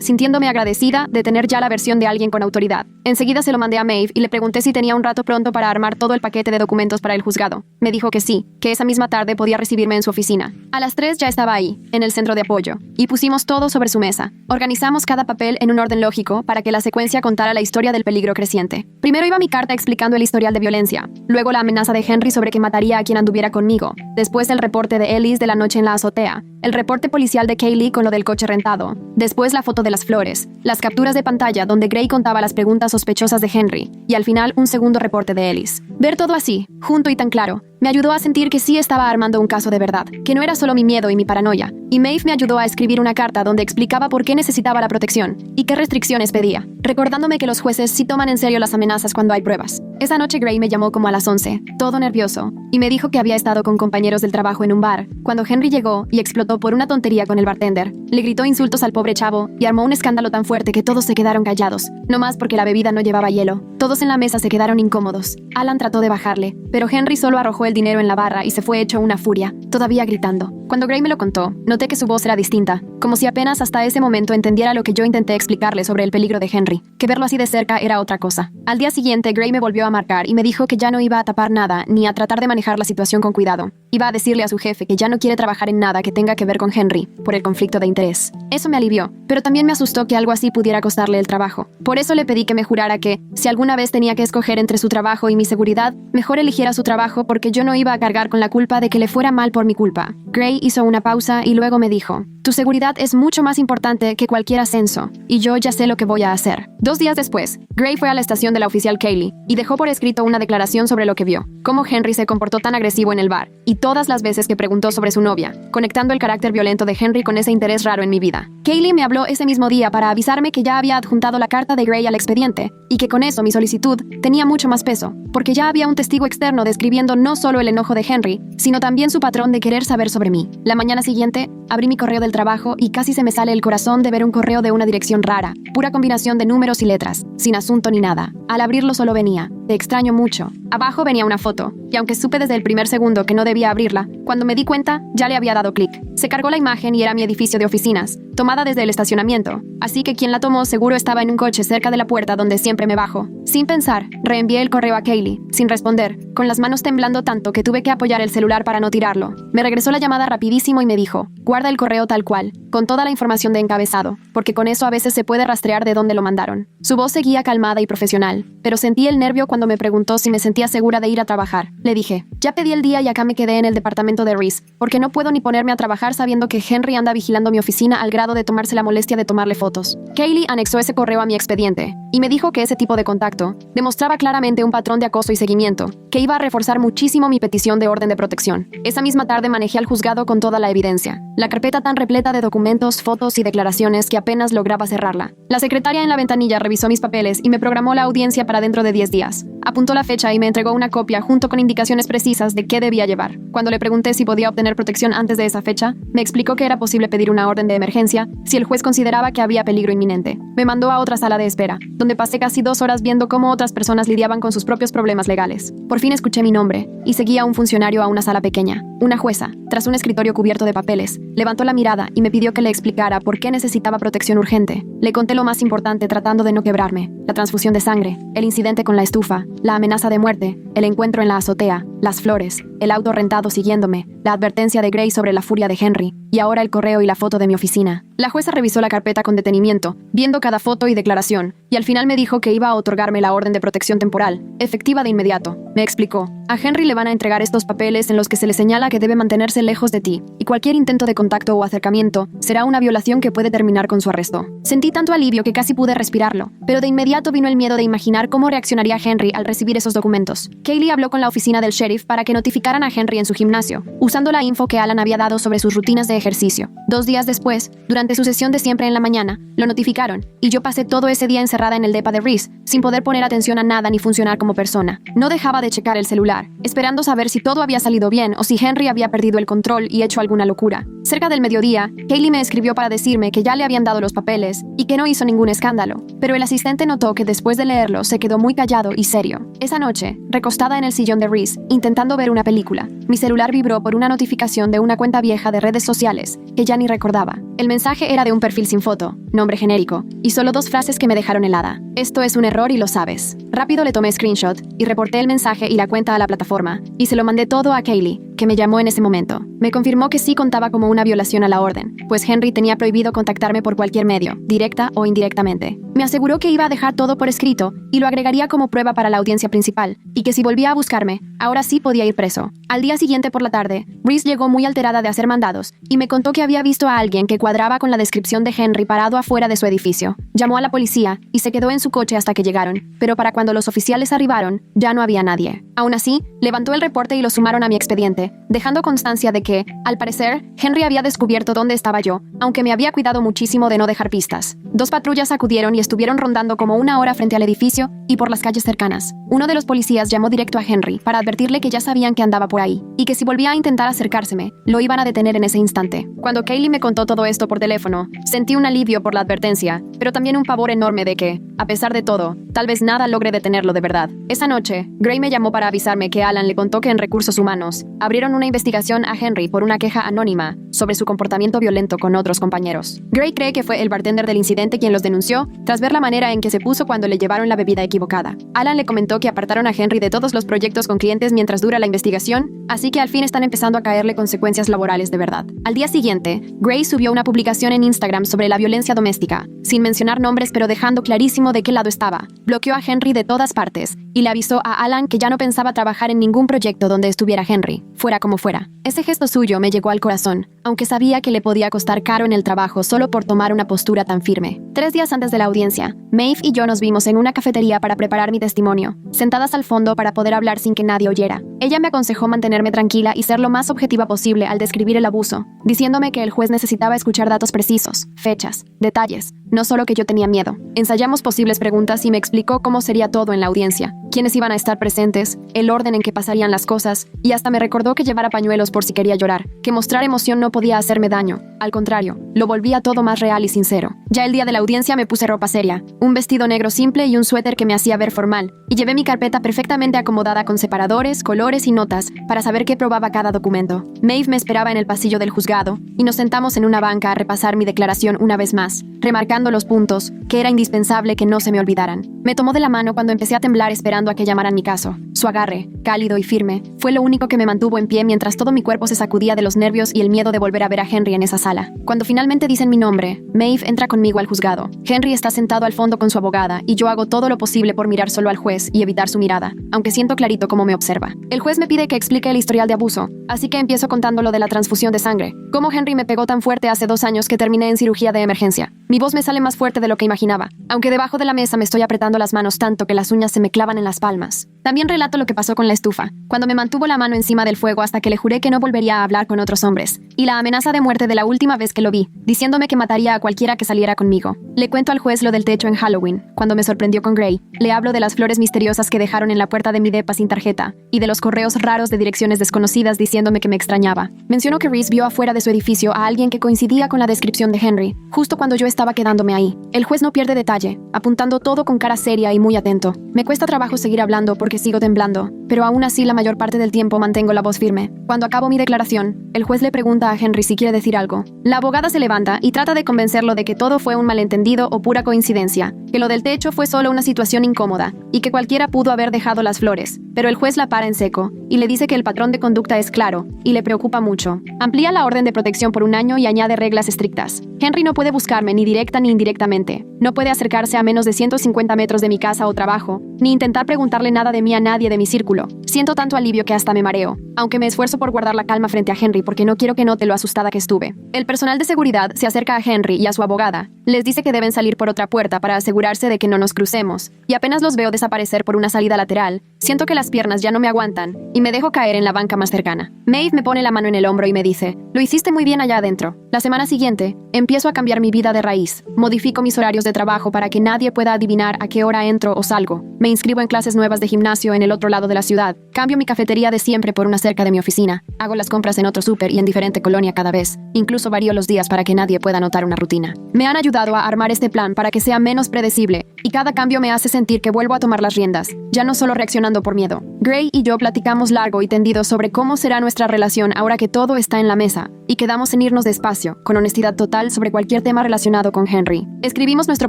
S1: sintiéndome agradecida de tener ya la versión de alguien con autoridad. Enseguida se lo mandé a Maeve y le pregunté si tenía un rato pronto para armar todo el paquete de documentos para el juzgado. Me dijo que sí, que esa misma tarde podía recibirme en su oficina. A las 3 ya estaba ahí, en el centro de apoyo, y pusimos todo sobre su mesa. Organizamos cada papel en un orden lógico para que la secuencia contara la historia del peligro creciente. Primero iba mi carta explicando el historial de violencia, luego la amenaza de Henry sobre que mataría a quien anduviera conmigo, después el reporte de Ellis de la noche en la azotea, el reporte policial de Kaylee con lo del coche rentado, después la foto de las flores, las capturas de pantalla donde Gray contaba las preguntas sospechosas de Henry, y al final un segundo reporte de Ellis. Ver todo así, junto y tan claro, me ayudó a sentir que sí estaba armando un caso de verdad, que no era solo mi miedo y mi paranoia, y Maeve me ayudó a escribir una carta donde explicaba por qué necesitaba la protección y qué restricciones pedía, recordándome que los jueces sí toman en serio las amenazas cuando hay pruebas. Esa noche Gray me llamó como a las 11, todo nervioso, y me dijo que había estado con compañeros del trabajo en un bar, cuando Henry llegó y explotó por una tontería con el bartender. Le gritó insultos al pobre chavo y armó un escándalo tan fuerte que todos se quedaron callados, no más porque la bebida no llevaba hielo. Todos en la mesa se quedaron incómodos. Alan trató de bajarle, pero Henry solo arrojó el dinero en la barra y se fue hecho una furia, todavía gritando. Cuando Gray me lo contó, noté que su voz era distinta, como si apenas hasta ese momento entendiera lo que yo intenté explicarle sobre el peligro de Henry, que verlo así de cerca era otra cosa. Al día siguiente, Gray me volvió a marcar y me dijo que ya no iba a tapar nada ni a tratar de manejar la situación con cuidado. Iba a decirle a su jefe que ya no quiere trabajar en nada que tenga que ver con Henry, por el conflicto de interés. Eso me alivió, pero también me asustó que algo así pudiera costarle el trabajo. Por eso le pedí que me jurara que, si alguna vez tenía que escoger entre su trabajo y mi seguridad, mejor eligiera su trabajo porque yo no iba a cargar con la culpa de que le fuera mal por mi culpa. Gray hizo una pausa y luego me dijo: tu seguridad es mucho más importante que cualquier ascenso, y yo ya sé lo que voy a hacer. 2 días después, Gray fue a la estación de la oficial Kaylee y dejó por escrito una declaración sobre lo que vio, cómo Henry se comportó tan agresivo en el bar, y todas las veces que preguntó sobre su novia, conectando el carácter violento de Henry con ese interés raro en mi vida. Kaylee me habló ese mismo día para avisarme que ya había adjuntado la carta de Gray al expediente, y que con eso mi solicitud tenía mucho más peso, porque ya había un testigo externo describiendo no solo el enojo de Henry, sino también su patrón de querer saber sobre mí. La mañana siguiente, abrí mi correo del trabajo y casi se me sale el corazón de ver un correo de una dirección rara, pura combinación de números y letras, sin asunto ni nada. Al abrirlo solo venía: te extraño mucho. Abajo venía una foto, y aunque supe desde el primer segundo que no debía abrirla, cuando me di cuenta, ya le había dado clic. Se cargó la imagen y era mi edificio de oficinas, tomada desde el estacionamiento, así que quien la tomó seguro estaba en un coche cerca de la puerta donde siempre me bajo. Sin pensar, reenvié el correo a Kaylee, sin responder, con las manos temblando tanto que tuve que apoyar el celular para no tirarlo. Me regresó la llamada rapidísimo y me dijo: guarda el correo tal cual, con toda la información de encabezado, porque con eso a veces se puede rastrear de dónde lo mandaron. Su voz seguía calmada y profesional, pero sentí el nervio cuando me preguntó si me sentía segura de ir a trabajar. Le dije: ya pedí el día y acá me quedé en el departamento de Reese, porque no puedo ni ponerme a trabajar sabiendo que Henry anda vigilando mi oficina al grado de tomarse la molestia de tomarle fotos. Kaylee anexó ese correo a mi expediente, y me dijo que ese tipo de contacto demostraba claramente un patrón de acoso y seguimiento, que iba a reforzar muchísimo mi petición de orden de protección. Esa misma tarde manejé al juzgado con toda la evidencia, la carpeta tan repleta de documentos, fotos y declaraciones que apenas lograba cerrarla. La secretaria en la ventanilla revisó mis papeles y me programó la audiencia para dentro de 10 días. Apuntó la fecha y me entregó una copia junto con indicaciones precisas de qué debía llevar. Cuando le pregunté si podía obtener protección antes de esa fecha, me explicó que era posible pedir una orden de emergencia si el juez consideraba que había peligro inminente. Me mandó a otra sala de espera, donde pasé casi 2 horas viendo cómo otras personas lidiaban con sus propios problemas legales. Por fin escuché mi nombre y seguí a un funcionario a una sala pequeña. Una jueza, tras un escritorio cubierto de papeles, levantó la mirada y me pidió que le explicara por qué necesitaba protección urgente. Le conté lo más importante tratando de no quebrarme: la transfusión de sangre, el incidente con la estufa, la amenaza de muerte, el encuentro en la azotea, las flores, el auto rentado siguiéndome, la advertencia de Gray sobre la furia de Henry, y ahora el correo y la foto de mi oficina. La jueza revisó la carpeta con detenimiento, viendo cada foto y declaración, y al final me dijo que iba a otorgarme la orden de protección temporal, efectiva de inmediato. Me explicó: a Henry le van a entregar estos papeles en los que se le señala que debe mantenerse lejos de ti, y cualquier intento de contacto o acercamiento será una violación que puede terminar con su arresto. Sentí tanto alivio que casi pude respirarlo, pero de inmediato vino el miedo de imaginar cómo reaccionaría Henry al recibir esos documentos. Kaylee habló con la oficina del sheriff para que notificaran a Henry en su gimnasio, usando la info que Alan había dado sobre sus rutinas de ejercicio. 2 días después, durante su sesión de siempre en la mañana, lo notificaron, y yo pasé todo ese día encerrada en el depa de Reese, sin poder poner atención a nada ni funcionar como persona. No dejaba de checar el celular, esperando saber si todo había salido bien o si Henry había perdido el control y hecho alguna locura. Cerca del mediodía, Kaylee me escribió para decirme que ya le habían dado los papeles y que no hizo ningún escándalo, pero el asistente notó que después de leerlo se quedó muy callado y serio. Esa noche, recostada en el sillón de Reese, intentando ver una película, mi celular vibró por una notificación de una cuenta vieja de redes sociales que ya ni recordaba. El mensaje era de un perfil sin foto, nombre genérico, y solo 2 frases que me dejaron helada: esto es un error y lo sabes. Rápido le tomé screenshot y reporté el mensaje y la cuenta a la plataforma, y se lo mandé todo a Kaylee, que me llamó en ese momento. Me confirmó que sí contaba como una violación a la orden, pues Henry tenía prohibido contactarme por cualquier medio, directa o indirectamente. Me aseguró que iba a dejar todo por escrito y lo agregaría como prueba para la audiencia principal, y que si volvía a buscarme, ahora sí podía ir preso. Al día siguiente por la tarde, Reese llegó muy alterada de hacer mandados y me contó que había visto a alguien que cuadraba con la descripción de Henry parado afuera de su edificio. Llamó a la policía y se quedó en su coche hasta que llegaron, pero para cuando los oficiales arribaron, ya no había nadie. Aún así, levantó el reporte y lo sumaron a mi expediente, dejando constancia de que, al parecer, Henry había descubierto dónde estaba yo, aunque me había cuidado muchísimo de no dejar pistas. 2 patrullas acudieron y estuvieron rondando como 1 hora frente al edificio y por las calles cercanas. Uno de los policías llamó directo a Henry para advertirle que ya sabían que andaba por ahí, y que si volvía a intentar acercárseme, lo iban a detener en ese instante. Cuando Kaylee me contó todo esto por teléfono, sentí un alivio por la advertencia, pero también un pavor enorme de que, a pesar de todo, tal vez nada logre detenerlo de verdad. Esa noche, Gray me llamó para avisarme que Alan le contó que en Recursos Humanos abrieron una investigación a Henry por una queja anónima sobre su comportamiento violento con otros compañeros. Gray cree que fue el bartender del incidente quien los denunció, tras ver la manera en que se puso cuando le llevaron la bebida equivocada. Alan le comentó que apartaron a Henry de todos los proyectos con clientes mientras dura la investigación, así que al fin están empezando a caerle consecuencias laborales de verdad. Al día siguiente, Gray subió una publicación en Instagram sobre la violencia doméstica, sin mencionar nombres pero dejando clarísimo de qué lado estaba. Bloqueó a Henry de todas partes y le avisó a Alan que ya no pensaba trabajar en ningún proyecto donde estuviera Henry, fuera como fuera. Ese gesto suyo me llegó al corazón, aunque sabía que le podía costar caro en el trabajo solo por tomar una postura tan firme. 3 días antes de la audiencia, Maeve y yo nos vimos en una cafetería para preparar mi testimonio, sentadas al fondo para poder hablar sin que nadie oyera. Ella me aconsejó mantenerme tranquila y ser lo más objetiva posible al describir el abuso, diciéndome que el juez necesitaba escuchar datos precisos, fechas, detalles, no solo que yo tenía miedo. Ensayamos posibles preguntas y me explicó cómo sería todo en la audiencia, quiénes iban a estar presentes, el orden en que pasarían las cosas, y hasta me recordó que llevara pañuelos por si quería llorar, que mostrar emoción no podía hacerme daño. Al contrario, lo volvía todo más real y sincero. Ya el día de la audiencia me puse ropa seria, un vestido negro simple y un suéter que me hacía ver formal, y llevé mi carpeta perfectamente acomodada con separadores, colores y notas para saber qué probaba cada documento. Maeve me esperaba en el pasillo del juzgado y nos sentamos en una banca a repasar mi declaración una vez más, remarcando los puntos que era indispensable que no se me olvidaran. Me tomó de la mano cuando empecé a temblar esperando a que llamaran mi caso. Su agarre, cálido y firme, fue lo único que me mantuvo en pie mientras todo mi cuerpo se sacudía de los nervios y el miedo de volver a ver a Henry en esa sala. Cuando finalmente dicen mi nombre, Maeve entra conmigo al juzgado. Henry está sentado al fondo con su abogada y yo hago todo lo posible por mirar solo al juez y evitar su mirada, aunque siento clarito cómo me observa. El juez me pide que explique el historial de abuso, así que empiezo contando lo de la transfusión de sangre, cómo Henry me pegó tan fuerte hace 2 años que terminé en cirugía de emergencia. Mi voz me sale más fuerte de lo que imaginaba, aunque debajo de la mesa me estoy apretando las manos tanto que las uñas se me clavan en las palmas. También relato lo que pasó con la estufa, cuando me mantuvo la mano encima del fuego hasta que le juré que no volvería a hablar con otros hombres, y la amenaza de muerte de la última vez que lo vi, diciéndome que mataría a cualquiera que saliera conmigo. Le cuento al juez lo del techo en Halloween, cuando me sorprendió con Gray. Le hablo de las flores misteriosas que dejaron en la puerta de mi depa sin tarjeta, y de los correos raros de direcciones desconocidas diciéndome que me extrañaba. Menciono que Reese vio afuera de su edificio a alguien que coincidía con la descripción de Henry, justo cuando yo estaba estaba quedándome ahí. El juez no pierde detalle, apuntando todo con cara seria y muy atento. Me cuesta trabajo seguir hablando porque sigo temblando, pero aún así la mayor parte del tiempo mantengo la voz firme. Cuando acabo mi declaración, el juez le pregunta a Henry si quiere decir algo. La abogada se levanta y trata de convencerlo de que todo fue un malentendido o pura coincidencia, que lo del techo fue solo una situación incómoda y que cualquiera pudo haber dejado las flores. Pero el juez la para en seco y le dice que el patrón de conducta es claro y le preocupa mucho. Amplía la orden de protección por 1 año y añade reglas estrictas. Henry no puede buscarme ni directa ni indirectamente. No puede acercarse a menos de 150 metros de mi casa o trabajo, ni intentar preguntarle nada de mí a nadie de mi círculo. Siento tanto alivio que hasta me mareo, aunque me esfuerzo por guardar la calma frente a Henry porque no quiero que note lo asustada que estuve. El personal de seguridad se acerca a Henry y a su abogada. Les dice que deben salir por otra puerta para asegurarse de que no nos crucemos, y apenas los veo desaparecer por una salida lateral, siento que las piernas ya no me aguantan y me dejo caer en la banca más cercana. Maeve me pone la mano en el hombro y me dice: "Lo hiciste muy bien allá adentro". La semana siguiente, empiezo a cambiar mi vida de raíz. Modifico mis horarios de trabajo para que nadie pueda adivinar a qué hora entro o salgo. Me inscribo en clases nuevas de gimnasio en el otro lado de la ciudad. Cambio mi cafetería de siempre por una cerca de mi oficina. Hago las compras en otro súper y en diferente colonia cada vez. Incluso varío los días para que nadie pueda notar una rutina. Me han ayudado a armar este plan para que sea menos predecible, y cada cambio me hace sentir que vuelvo a tomar las riendas, ya no solo reaccionando por miedo. Gray y yo platicamos largo y tendido sobre cómo será nuestra relación ahora que todo está en la mesa, y quedamos en irnos despacio, con honestidad total sobre cualquier tema relacionado con Henry. Escribimos nuestro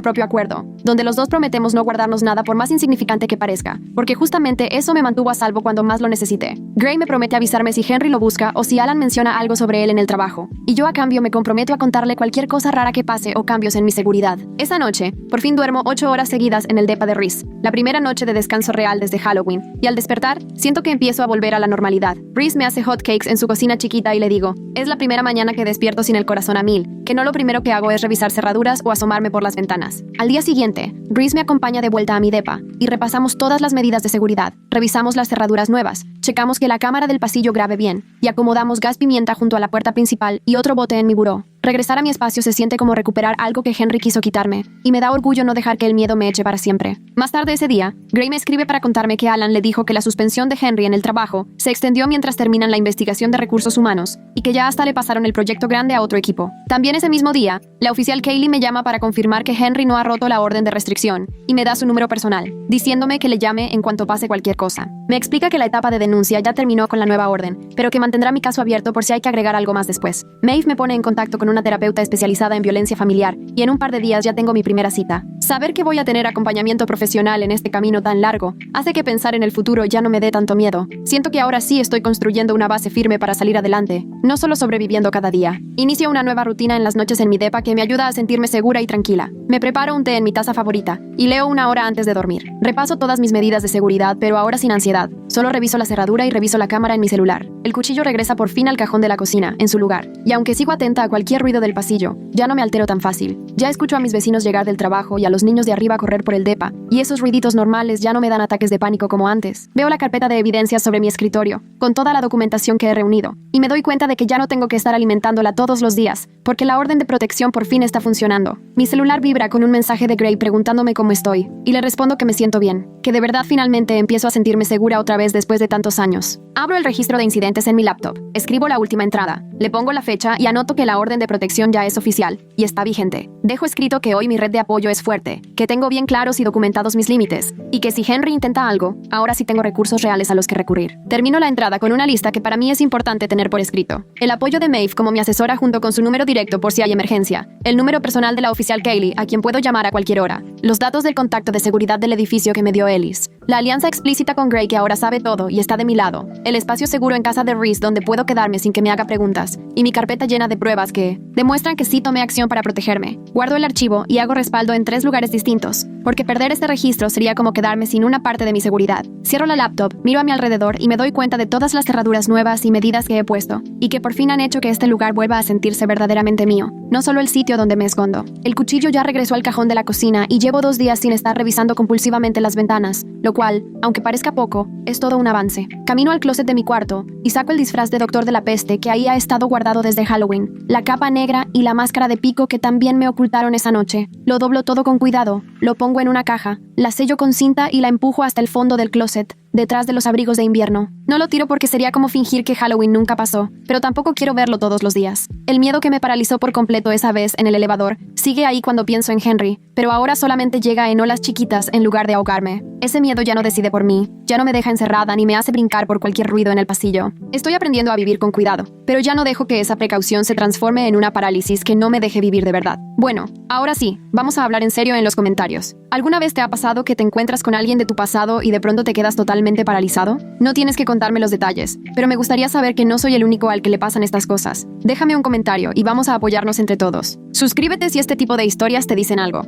S1: propio acuerdo, donde los dos prometemos no guardarnos nada por más insignificante que parezca, porque justamente eso me mantuvo a salvo cuando más lo necesité. Gray me promete avisarme si Henry lo busca o si Alan menciona algo sobre él en el trabajo, y yo a cambio me comprometo a contarle cualquier cosa rara que pase o cambios en mi seguridad. Esa noche, por fin duermo 8 horas seguidas en el depa de Reese, la primera noche de descanso real desde Halloween, y al despertar, siento que empiezo a volver a la normalidad. Reese me hace hot cakes en su cocina chiquita y le digo: "Es la primera mañana que despierto sin el corazón a 1000, que no lo primero que hago es revisar cerraduras o asomarme por las ventanas". Al día siguiente, Reese me acompaña de vuelta a mi depa, y repasamos todas las medidas de seguridad. Revisamos las cerraduras nuevas, checamos que la cámara del pasillo grabe bien, y acomodamos gas pimienta junto a la puerta principal y otro bote en mi buró. Regresar a mi espacio se siente como recuperar algo que Henry quiso quitarme, y me da orgullo no dejar que el miedo me eche para siempre. Más tarde ese día, Gray me escribe para contarme que Alan le dijo que la suspensión de Henry en el trabajo se extendió mientras terminan la investigación de recursos humanos, y que ya hasta le pasaron el proyecto grande a otro equipo. También ese mismo día, la oficial Kaylee me llama para confirmar que Henry no ha roto la orden de restricción, y me da su número personal, diciéndome que le llame en cuanto pase cualquier cosa. Me explica que la etapa de denuncia ya terminó con la nueva orden, pero que mantendrá mi caso abierto por si hay que agregar algo más después. Maeve me pone en contacto con una terapeuta especializada en violencia familiar, y en un par de días ya tengo mi primera cita. Saber que voy a tener acompañamiento profesional en este camino tan largo hace que pensar en el futuro ya no me dé tanto miedo. Siento que ahora sí estoy construyendo una base firme para salir adelante, no solo sobreviviendo cada día. Inicio una nueva rutina en las noches en mi depa que me ayuda a sentirme segura y tranquila. Me preparo un té en mi taza favorita y leo 1 hora antes de dormir. Repaso todas mis medidas de seguridad, pero ahora sin ansiedad. Solo reviso la cerradura y reviso la cámara en mi celular. El cuchillo regresa por fin al cajón de la cocina, en su lugar. Y aunque sigo atenta a cualquier ruido del pasillo, ya no me altero tan fácil. Ya escucho a mis vecinos llegar del trabajo y a los niños de arriba correr por el depa, y esos ruiditos normales ya no me dan ataques de pánico como antes. Veo la carpeta de evidencias sobre mi escritorio, con toda la documentación que he reunido, y me doy cuenta de que ya no tengo que estar alimentándola todos los días, porque la orden de protección por fin está funcionando. Mi celular vibra con un mensaje de Gray preguntándome cómo estoy, y le respondo que me siento bien, que de verdad finalmente empiezo a sentirme segura otra vez después de tantos años. Abro el registro de incidentes en mi laptop, escribo la última entrada, le pongo la fecha y anoto que la orden de protección ya es oficial, y está vigente. Dejo escrito que hoy mi red de apoyo es fuerte, que tengo bien claros y documentados mis límites, y que si Henry intenta algo, ahora sí tengo recursos reales a los que recurrir. Termino la entrada con una lista que para mí es importante tener por escrito. El apoyo de Maeve como mi asesora junto con su número directo por si hay emergencia, el número personal de la oficial Kaylee a quien puedo llamar a cualquier hora, los datos del contacto de seguridad del edificio que me dio Ellis, la alianza explícita con Gray que ahora sabe todo y está de mi lado, el espacio seguro en casa de Reese donde puedo quedarme sin que me haga preguntas, y mi carpeta llena de pruebas que demuestran que sí tomé acción para protegerme. Guardo el archivo y hago respaldo en 3 lugares distintos, porque perder este registro sería como quedarme sin una parte de mi seguridad. Cierro la laptop, miro a mi alrededor y me doy cuenta de todas las cerraduras nuevas y medidas que he puesto, y que por fin han hecho que este lugar vuelva a sentirse verdaderamente mío, no solo el sitio donde me escondo. El cuchillo ya regresó al cajón de la cocina y llevo 2 días sin estar revisando compulsivamente las ventanas, lo cual, aunque parezca poco, es todo un avance. Camino al closet de mi cuarto y saco el disfraz de Doctor de la Peste que ahí ha estado guardado desde Halloween, la capa negra y la máscara de pico que también me ocultaron esa noche. Lo doblo todo con cuidado, lo pongo en una caja, la sello con cinta y la empujo hasta el fondo del closet. detrás de los abrigos de invierno. No lo tiro porque sería como fingir que Halloween nunca pasó, pero tampoco quiero verlo todos los días. El miedo que me paralizó por completo esa vez en el elevador sigue ahí cuando pienso en Henry, pero ahora solamente llega en olas chiquitas en lugar de ahogarme. Ese miedo ya no decide por mí, ya no me deja encerrada ni me hace brincar por cualquier ruido en el pasillo. Estoy aprendiendo a vivir con cuidado, pero ya no dejo que esa precaución se transforme en una parálisis que no me deje vivir de verdad. Bueno, ahora sí, vamos a hablar en serio en los comentarios. ¿Alguna vez te ha pasado que te encuentras con alguien de tu pasado y de pronto te quedas totalmente paralizado? No tienes que contarme los detalles, pero me gustaría saber que no soy el único al que le pasan estas cosas. Déjame un comentario y vamos a apoyarnos entre todos. Suscríbete si este tipo de historias te dicen algo.